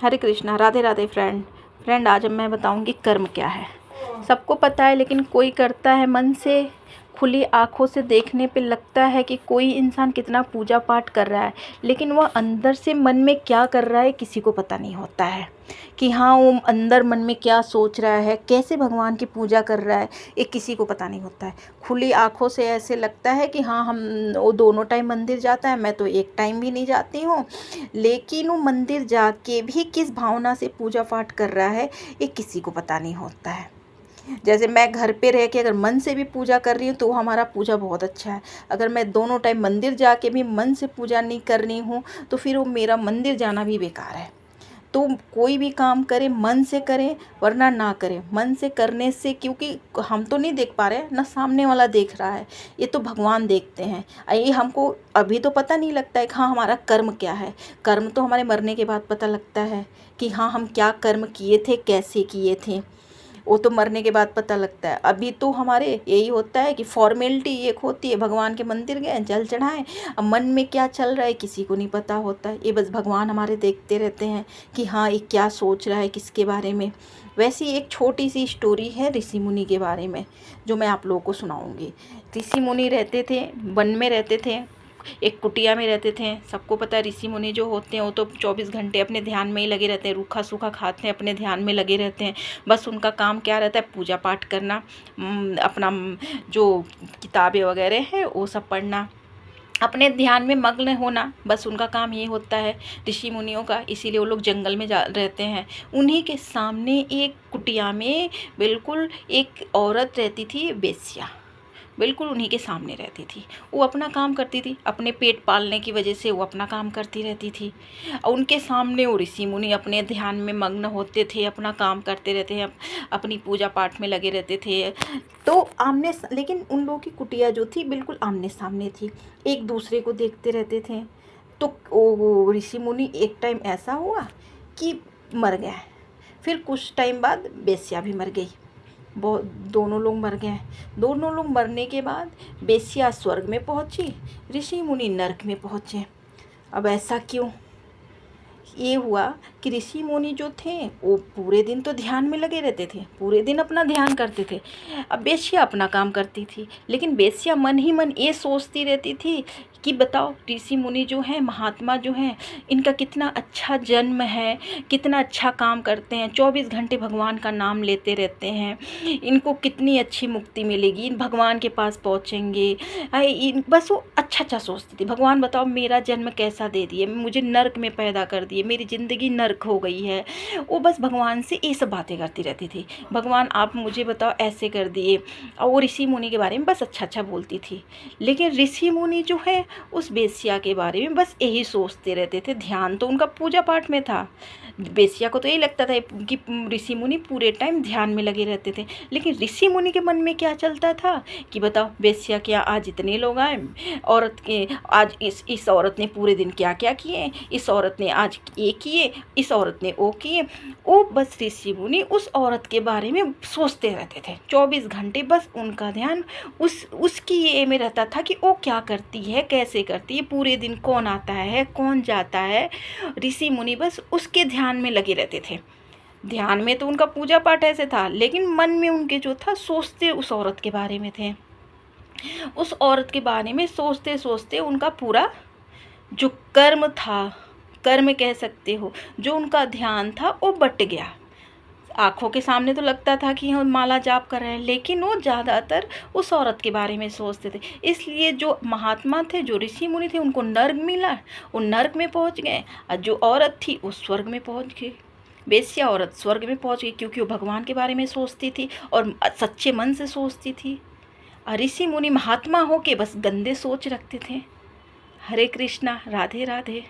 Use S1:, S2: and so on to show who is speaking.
S1: हरे Krishna, Radhe Radhe friend आज मैं बताऊंगी कर्म क्या है। सबको पता है लेकिन कोई करता है मन से। खुली आंखों से देखने पे लगता है कि कोई इंसान कितना पूजा पाठ कर रहा है, लेकिन वह अंदर से मन में क्या कर रहा है किसी को पता नहीं होता है। कि हाँ, वो अंदर मन में क्या सोच रहा है, कैसे भगवान की पूजा कर रहा है, ये किसी को पता नहीं होता है। खुली आंखों से ऐसे लगता है कि हाँ, हम वो दोनों टाइम मंदिर जाता है, मैं तो एक टाइम भी नहीं जाती हूँ। लेकिन वो मंदिर जाके भी किस भावना से पूजा पाठ कर रहा है ये किसी को पता नहीं होता है। जैसे मैं घर पे रह के अगर मन से भी पूजा कर रही हूँ तो हमारा पूजा बहुत अच्छा है। अगर मैं दोनों टाइम मंदिर जाके भी मन से पूजा नहीं कर रही हूँ तो फिर वो मेरा मंदिर जाना भी बेकार है। तो कोई भी काम करें मन से करें, वरना ना करें। मन से करने से, क्योंकि हम तो नहीं देख पा रहे ना, सामने वाला देख रहा है, ये तो भगवान देखते हैं। ये हमको अभी तो पता नहीं लगता है कि हाँ, हमारा कर्म क्या है। कर्म तो हमारे मरने के बाद पता लगता है कि हाँ, हम क्या कर्म किए थे, कैसे किए थे, वो तो मरने के बाद पता लगता है। अभी तो हमारे यही होता है कि फॉर्मेलिटी एक होती है, भगवान के मंदिर गए, जल चढ़ाएं। अब मन में क्या चल रहा है किसी को नहीं पता होता है। ये बस भगवान हमारे देखते रहते हैं कि हाँ, ये क्या सोच रहा है किसके बारे में। वैसी एक छोटी सी स्टोरी है ऋषि मुनि के बारे में जो मैं आप लोगों को सुनाऊंगी। ऋषि मुनि रहते थे, वन में रहते थे, एक कुटिया में रहते थे। सबको पता है ऋषि मुनि जो होते हैं वो तो 24 घंटे अपने ध्यान में ही लगे रहते हैं, रूखा सूखा खाते हैं, अपने ध्यान में लगे रहते हैं। बस उनका काम क्या रहता है, पूजा पाठ करना, अपना जो किताबें वगैरह है वो सब पढ़ना, अपने ध्यान में मग्न होना, बस उनका काम ये होता है ऋषि मुनियों का। इसीलिए वो लोग जंगल में जा रहते हैं। उन्हीं के सामने एक कुटिया में बिल्कुल एक औरत रहती थी, बेश्या, बिल्कुल उन्हीं के सामने रहती थी। वो अपना काम करती थी, अपने पेट पालने की वजह से वो अपना काम करती रहती थी। और उनके सामने वो ऋषि मुनि अपने ध्यान में मग्न होते थे, अपना काम करते रहते हैं, अपनी पूजा पाठ में लगे रहते थे। तो लेकिन उन लोगों की कुटिया जो थी बिल्कुल आमने सामने थी, एक दूसरे को देखते रहते थे। तो वो ऋषि मुनि एक टाइम ऐसा हुआ कि मर गया। फिर कुछ टाइम बाद बेश्या भी मर गई। बहुत दोनों लोग मर गए। दोनों लोग मरने के बाद बेश्या स्वर्ग में पहुंची, ऋषि मुनि नरक में पहुंचे। अब ऐसा क्यों? ये हुआ कि ऋषि मुनि जो थे वो पूरे दिन तो ध्यान में लगे रहते थे, पूरे दिन अपना ध्यान करते थे। अब बेश्या अपना काम करती थी, लेकिन बेश्या मन ही मन ये सोचती रहती थी कि बताओ, ऋषि मुनि जो हैं, महात्मा जो हैं, इनका कितना अच्छा जन्म है, कितना अच्छा काम करते हैं, 24 घंटे भगवान का नाम लेते रहते हैं, इनको कितनी अच्छी मुक्ति मिलेगी, इन भगवान के पास पहुँचेंगे। बस वो अच्छा अच्छा सोचती थी। भगवान बताओ मेरा जन्म कैसा दे दिए, मुझे नर्क में पैदा कर दिए, मेरी ज़िंदगी नर्क हो गई है। वो बस भगवान से ये सब बातें करती रहती थी। भगवान आप मुझे बताओ ऐसे कर दिए। और वो ऋषि मुनि के बारे में बस अच्छा अच्छा बोलती थी। लेकिन ऋषि मुनि जो है उस बेश्या के बारे में बस यही सोचते रहते थे। ध्यान तो उनका पूजा पाठ में था। बेश्या को तो यही लगता था कि ऋषि मुनि पूरे टाइम ध्यान में लगे रहते थे। लेकिन ऋषि मुनि के मन में क्या चलता था कि बताओ, बेश्या क्या आज इतने लोग आए, औरत के आज इस औरत ने पूरे दिन क्या क्या किए, इस औरत ने आज ये किए, इस औरत ने वो किए। वो बस ऋषि मुनि उस औरत के बारे में सोचते रहते थे 24 घंटे। बस उनका ध्यान उसकी ये में रहता था कि वो क्या करती है, कैसे करती है, पूरे दिन कौन आता है, कौन जाता है। ऋषि मुनि बस उसके ध्यान में लगे रहते थे। ध्यान में तो उनका पूजा पाठ ऐसे था, लेकिन मन में उनके जो था सोचते उस औरत के बारे में थे। उस औरत के बारे में सोचते सोचते उनका पूरा जो कर्म था, कर्म कह सकते हो, जो उनका ध्यान था वो बट गया। आँखों के सामने तो लगता था कि हम माला जाप कर रहे हैं, लेकिन वो ज़्यादातर उस औरत के बारे में सोचते थे। इसलिए जो महात्मा थे, जो ऋषि मुनि थे, उनको नर्क मिला, वो नर्क में पहुंच गए। और जो औरत थी वो स्वर्ग में पहुंच गई। बेश्या औरत स्वर्ग में पहुंच गई क्योंकि वो भगवान के बारे में सोचती थी और सच्चे मन से सोचती थी। और ऋषि मुनि महात्मा होके बस गंदे सोच रखते थे। हरे कृष्णा, राधे राधे।